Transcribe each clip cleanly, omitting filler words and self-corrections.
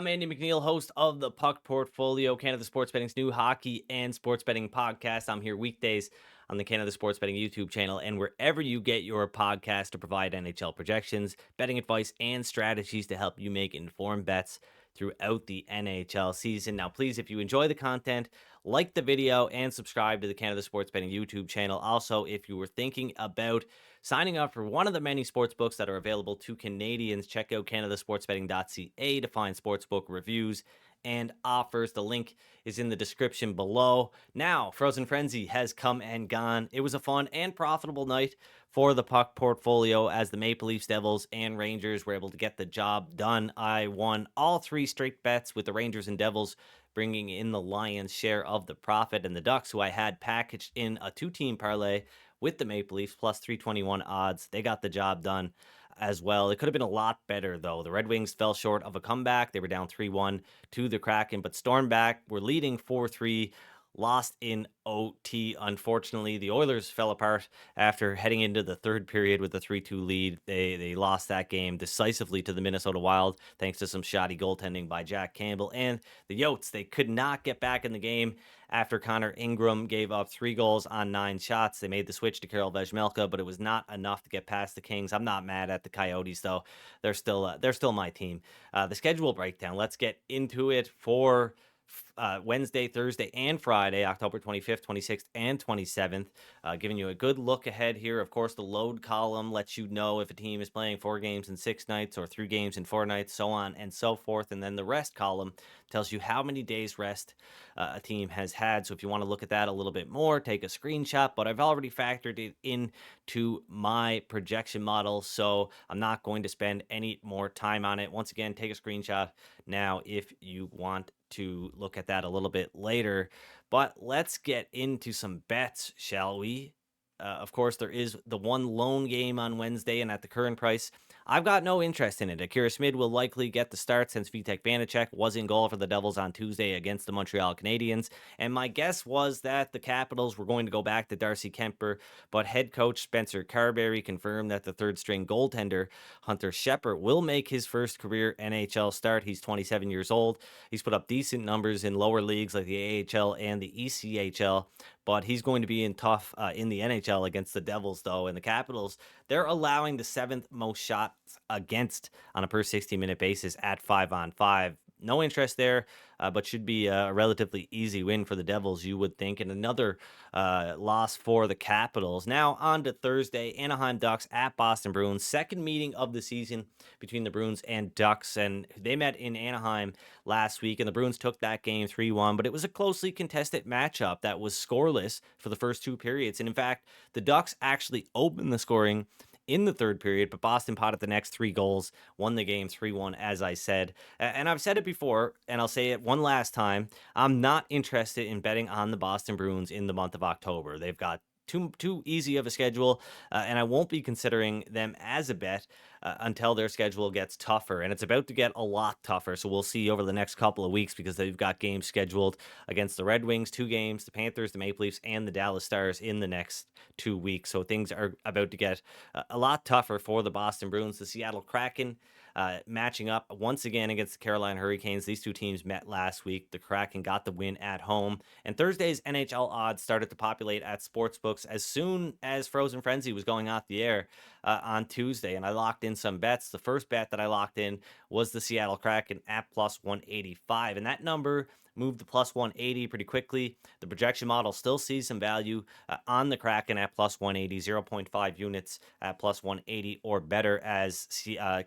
I'm Andy MacNeil, host of the Puck Portfolio, Canada Sports Betting's new hockey and sports betting podcast. I'm here weekdays on the Canada Sports Betting YouTube channel and wherever you get your podcast to provide NHL projections, betting advice, and strategies to help you make informed bets throughout the NHL season. Now, please, if you enjoy the content, like the video and subscribe to the Canada Sports Betting YouTube channel. Also, if you were thinking about signing up for one of the many sports books that are available to Canadians, check out canadasportsbetting.ca to find sportsbook reviews and offers. The link is in the description below. Now, Frozen Frenzy has come and gone. It was a fun and profitable night for the Puck Portfolio as the Maple Leafs, Devils, and Rangers were able to get the job done. I won all three straight bets with the Rangers and Devils bringing in the lion's share of the profit, and the Ducks, who I had packaged in a two-team parlay with the Maple Leafs plus 321 odds. They got the job done as well. It could have been a lot better, though. The Red Wings fell short of a comeback. They were down 3-1 to the Kraken, but stormed back. We're leading 4-3, lost in OT. Unfortunately, the Oilers fell apart after heading into the third period with a 3-2 lead. They lost that game decisively to the Minnesota Wild, thanks to some shoddy goaltending by Jack Campbell. And the Yotes, they could not get back in the game after Connor Ingram gave up 3 goals on 9 shots. They made the switch to Karel Vejmelka, but it was not enough to get past the Kings. I'm not mad at the Coyotes, though. They're still my team. The schedule breakdown. Let's get into it for Wednesday, Thursday, and Friday, October 25th, 26th, and 27th. Giving you a good look ahead here. Of course, the load column lets you know if a team is playing 4 games in 6 nights or 3 games in 4 nights, so on and so forth. And then the rest column tells you how many days rest a team has had. So if you want to look at that a little bit more, take a screenshot. But I've already factored it into my projection model, so I'm not going to spend any more time on it. Once again, take a screenshot now if you want to look at that a little bit later. But let's get into some bets, shall we? Of course, there is the one lone game on Wednesday, and at the current price, I've got no interest in it. Akira Smid will likely get the start since Vitek Vanacek was in goal for the Devils on Tuesday against the Montreal Canadiens. And my guess was that the Capitals were going to go back to Darcy Kemper, but head coach Spencer Carberry confirmed that the third string goaltender Hunter Shepard will make his first career NHL start. He's 27 years old. He's put up decent numbers in lower leagues like the AHL and the ECHL, but he's going to be in the NHL against the Devils, though. And the Capitals, they're allowing the 7th most shots against on a per 60-minute basis at 5-on-5. No interest there, but should be a relatively easy win for the Devils, you would think. And another loss for the Capitals. Now on to Thursday, Anaheim Ducks at Boston Bruins. Second meeting of the season between the Bruins and Ducks. And they met in Anaheim last week, and the Bruins took that game 3-1. But it was a closely contested matchup that was scoreless for the first 2 periods. And in fact, the Ducks actually opened the scoring in the third period, but Boston potted the next 3 goals, won the game 3-1, as I said. And I've said it before, and I'll say it one last time. I'm not interested in betting on the Boston Bruins in the month of October. They've got too easy of a schedule, and I won't be considering them as a bet until their schedule gets tougher, and it's about to get a lot tougher. So we'll see over the next couple of weeks because they've got games scheduled against the Red Wings, 2 games, the Panthers, the Maple Leafs, and the Dallas Stars in the next 2 weeks. So things are about to get a lot tougher for the Boston Bruins. The Seattle Kraken matching up once again against the Carolina Hurricanes. These 2 teams met last week. The Kraken got the win at home. And Thursday's NHL odds started to populate at sportsbooks as soon as Frozen Frenzy was going off the air on Tuesday. And I locked in some bets. The first bet that I locked in was the Seattle Kraken at plus 185. And that number moved to plus 180 pretty quickly. The projection model still sees some value on the Kraken at plus 180, 0.5 units at plus 180 or better, as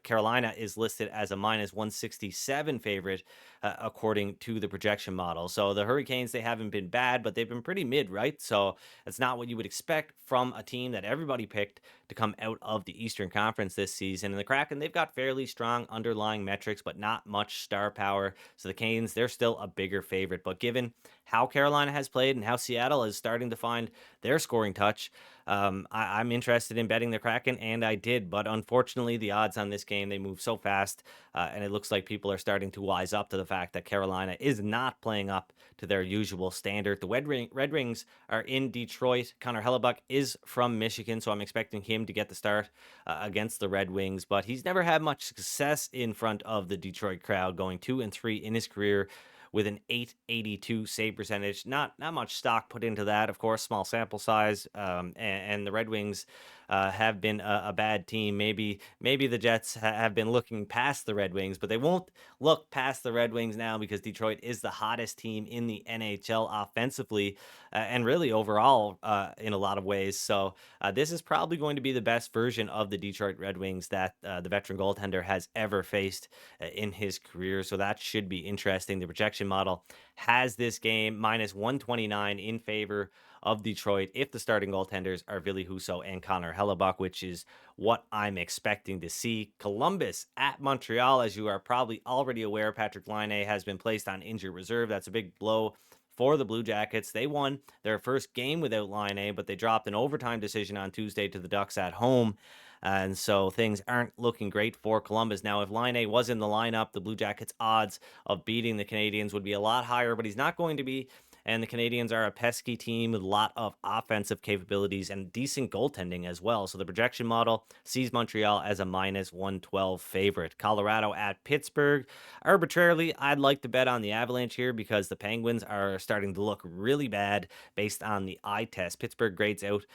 Carolina is listed as a minus 167 favorite according to the projection model. So the Hurricanes, they haven't been bad, but they've been pretty mid, right? So it's not what you would expect from a team that everybody picked to come out of the Eastern Conference this season. And the Kraken, they've got fairly strong underlying metrics, but not much star power. So the Canes, they're still a bigger bigger favorite. But given how Carolina has played and how Seattle is starting to find their scoring touch, I'm interested in betting the Kraken, and I did. But unfortunately, the odds on this game, they move so fast, and it looks like people are starting to wise up to the fact that Carolina is not playing up to their usual standard. The Red Wings are in Detroit. Connor Hellebuck is from Michigan, so I'm expecting him to get the start against the Red Wings, but he's never had much success in front of the Detroit crowd, going 2-3 in his career with an 882 save percentage. Not much stock put into that, of course, small sample size. And the Red Wings have been a bad team. Maybe the Jets have been looking past the Red Wings, but they won't look past the Red Wings now because Detroit is the hottest team in the NHL offensively and really overall in a lot of ways. So this is probably going to be the best version of the Detroit Red Wings that the veteran goaltender has ever faced in his career. So that should be interesting. The projection model has this game minus 129 in favor of Detroit if the starting goaltenders are Ville Husso and Connor Hellebuck, which is what I'm expecting to see. Columbus at Montreal, as you are probably already aware, Patrick Laine has been placed on injured reserve. That's a big blow for the Blue Jackets. They won their first game without Laine, but they dropped an overtime decision on Tuesday to the Ducks at home. And so things aren't looking great for Columbus. Now, if Laine was in the lineup, the Blue Jackets' odds of beating the Canadiens would be a lot higher, but he's not going to be. And the Canadiens are a pesky team with a lot of offensive capabilities and decent goaltending as well. So the projection model sees Montreal as a minus 112 favorite. Colorado at Pittsburgh. Arbitrarily, I'd like to bet on the Avalanche here because the Penguins are starting to look really bad based on the eye test. Pittsburgh grades out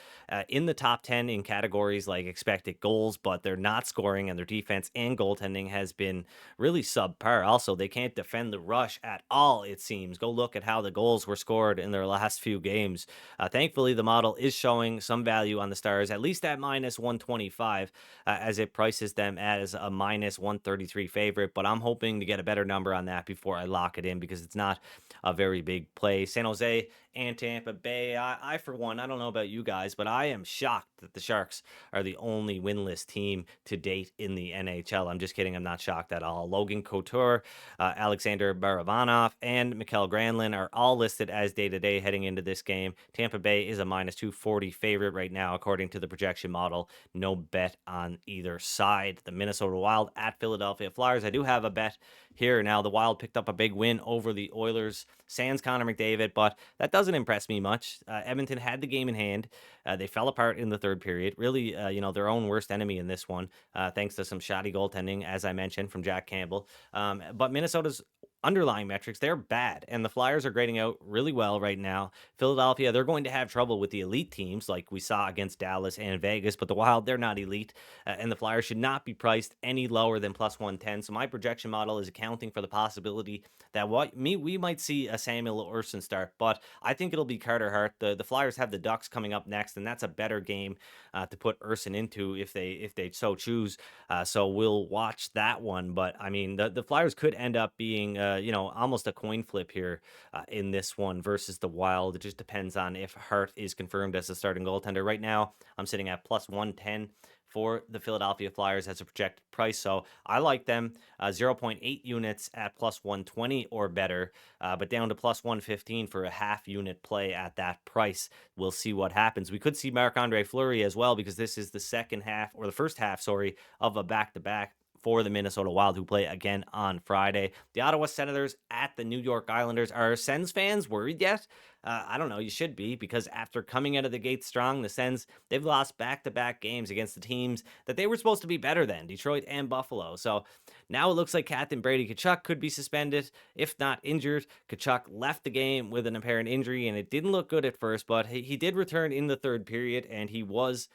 in the top 10 in categories like expected goals, but they're not scoring, and their defense and goaltending has been really subpar. Also, they can't defend the rush at all, it seems. Go look at how the goals were scored in their last few games. Thankfully, the model is showing some value on the Stars, at least at minus 125, as it prices them as a minus 133 favorite. But I'm hoping to get a better number on that before I lock it in because it's not a very big play. San Jose and Tampa Bay. I for one, I don't know about you guys, but I am shocked that the Sharks are the only winless team to date in the NHL. I'm just kidding. I'm not shocked at all. Logan Couture, Alexander Barabanov, and Mikael Granlund are all listed as day-to-day heading into this game. Tampa Bay is a minus 240 favorite right now, according to the projection model. No bet on either side. The Minnesota Wild at Philadelphia Flyers. I do have a bet here. Now, the Wild picked up a big win over the Oilers, sans Connor McDavid, but that doesn't impress me much. Edmonton had the game in hand. They fell apart in the third period. Really, their own worst enemy in this one, thanks to some shoddy goaltending, as I mentioned, from Jack Campbell. But Minnesota's underlying metrics, they're bad, and the Flyers are grading out really well right now. Philadelphia, they're going to have trouble with the elite teams like we saw against Dallas and Vegas, but the Wild, they're not elite, and the Flyers should not be priced any lower than plus 110. So my projection model is accounting for the possibility that we might see a Samuel Urson start, but I think it'll be Carter Hart. The Flyers have the Ducks coming up next, and that's a better game to put Urson into if they so choose. So we'll watch that one. But I mean, the Flyers could end up being almost a coin flip here in this one versus the Wild. It just depends on if Hart is confirmed as the starting goaltender. Right now, I'm sitting at plus 110 for the Philadelphia Flyers as a projected price. So I like them 0.8 units at plus 120 or better, but down to plus 115 for a half unit play at that price. We'll see what happens. We could see Marc-Andre Fleury as well because this is the first half, of a back-to-back for the Minnesota Wild, who play again on Friday. The Ottawa Senators at the New York Islanders. Are Sens fans worried yet? I don't know. You should be, because after coming out of the gate strong, the Sens, they've lost back-to-back games against the teams that they were supposed to be better than, Detroit and Buffalo. So now it looks like Captain Brady Tkachuk could be suspended, if not injured. Tkachuk left the game with an apparent injury, and it didn't look good at first, but he did return in the third period, and he was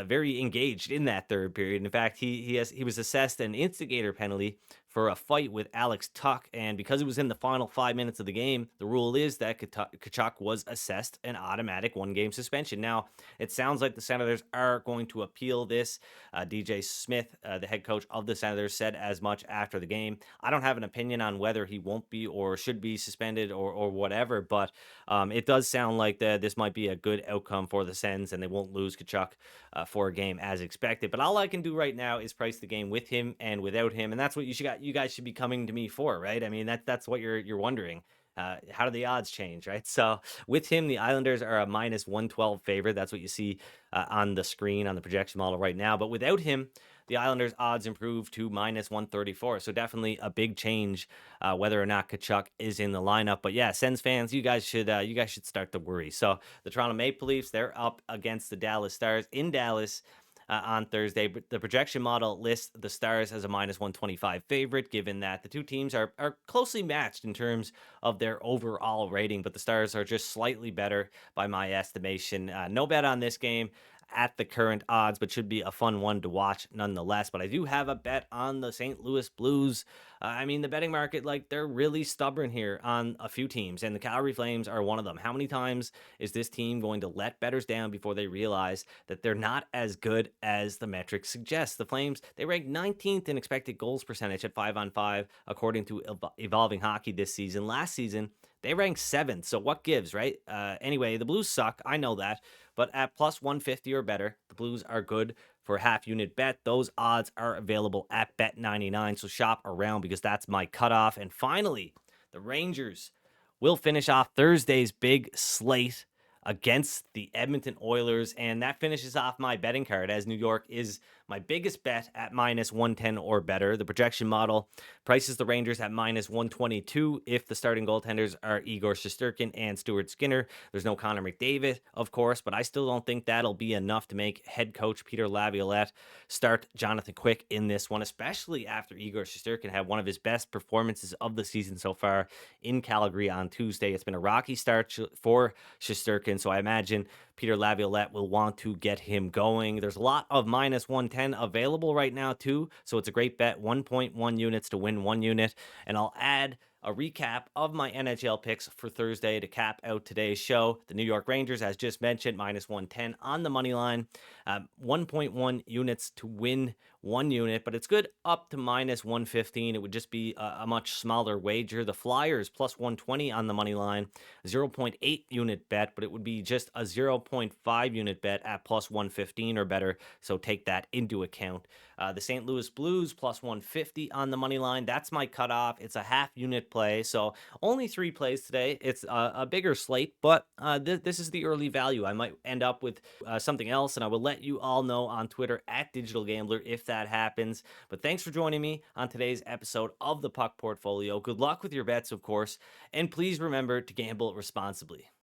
very engaged in that third period. In fact, he was assessed an instigator penalty for a fight with Alex Tuck, and because it was in the final 5 minutes of the game, the rule is that Kachuk was assessed an automatic one-game suspension. Now, it sounds like the Senators are going to appeal this. DJ Smith, the head coach of the Senators, said as much after the game. I don't have an opinion on whether he won't be or should be suspended or whatever, but it does sound like this might be a good outcome for the Sens, and they won't lose Kachuk for a game as expected. But all I can do right now is price the game with him and without him, and that's what you you guys should be coming to me for, right? I mean, that's what you're wondering. How do the odds change, right? So with him, the Islanders are a minus 112 favorite. That's what you see on the screen on the projection model right now. But without him, the Islanders' odds improve to minus 134. So definitely a big change whether or not Kachuk is in the lineup. But yeah, Sens fans, you guys should start to worry. So the Toronto Maple Leafs, they're up against the Dallas Stars in Dallas on Thursday. But the projection model lists the Stars as a minus 125 favorite, given that the two teams are closely matched in terms of their overall rating, but the Stars are just slightly better by my estimation. No bet on this game at the current odds, but should be a fun one to watch nonetheless. But I do have a bet on the St. Louis Blues. I mean, the betting market, like, they're really stubborn here on a few teams, and the Calgary Flames are one of them. How many times is this team going to let bettors down before they realize that they're not as good as the metrics suggest? The Flames, they rank 19th in expected goals percentage at 5 on 5, according to Evolving Hockey this season. Last season, they ranked seventh. So what gives, right? Anyway, the Blues suck. I know that. But at plus 150 or better, the Blues are good for a half unit bet. Those odds are available at Bet99. So shop around because that's my cutoff. And finally, the Rangers will finish off Thursday's big slate against the Edmonton Oilers. And that finishes off my betting card, as New York is my biggest bet at minus 110 or better. The projection model prices the Rangers at minus 122 if the starting goaltenders are Igor Shesterkin and Stuart Skinner. There's no Connor McDavid, of course, but I still don't think that'll be enough to make head coach Peter Laviolette start Jonathan Quick in this one, especially after Igor Shesterkin had one of his best performances of the season so far in Calgary on Tuesday. It's been a rocky start for Shesterkin, so I imagine Peter Laviolette will want to get him going. There's a lot of minus 110 available right now, too. So it's a great bet. 1.1 units to win 1 unit. And I'll add a recap of my NHL picks for Thursday to cap out today's show. The New York Rangers, as just mentioned, minus 110 on the money line. 1.1 units to win 1 unit, but it's good up to minus 115. It would just be a much smaller wager. The Flyers plus 120 on the money line, 0.8 unit bet, but it would be just a 0.5 unit bet at plus 115 or better. So take that into account. The St. Louis Blues plus 150 on the money line. That's my cutoff. It's a half unit play. So only 3 plays today. It's a bigger slate, but this is the early value. I might end up with something else, and I will let you all know on Twitter at Digital Gambler if that happens. But thanks for joining me on today's episode of the Puck Portfolio. Good luck with your bets, of course, and please remember to gamble responsibly.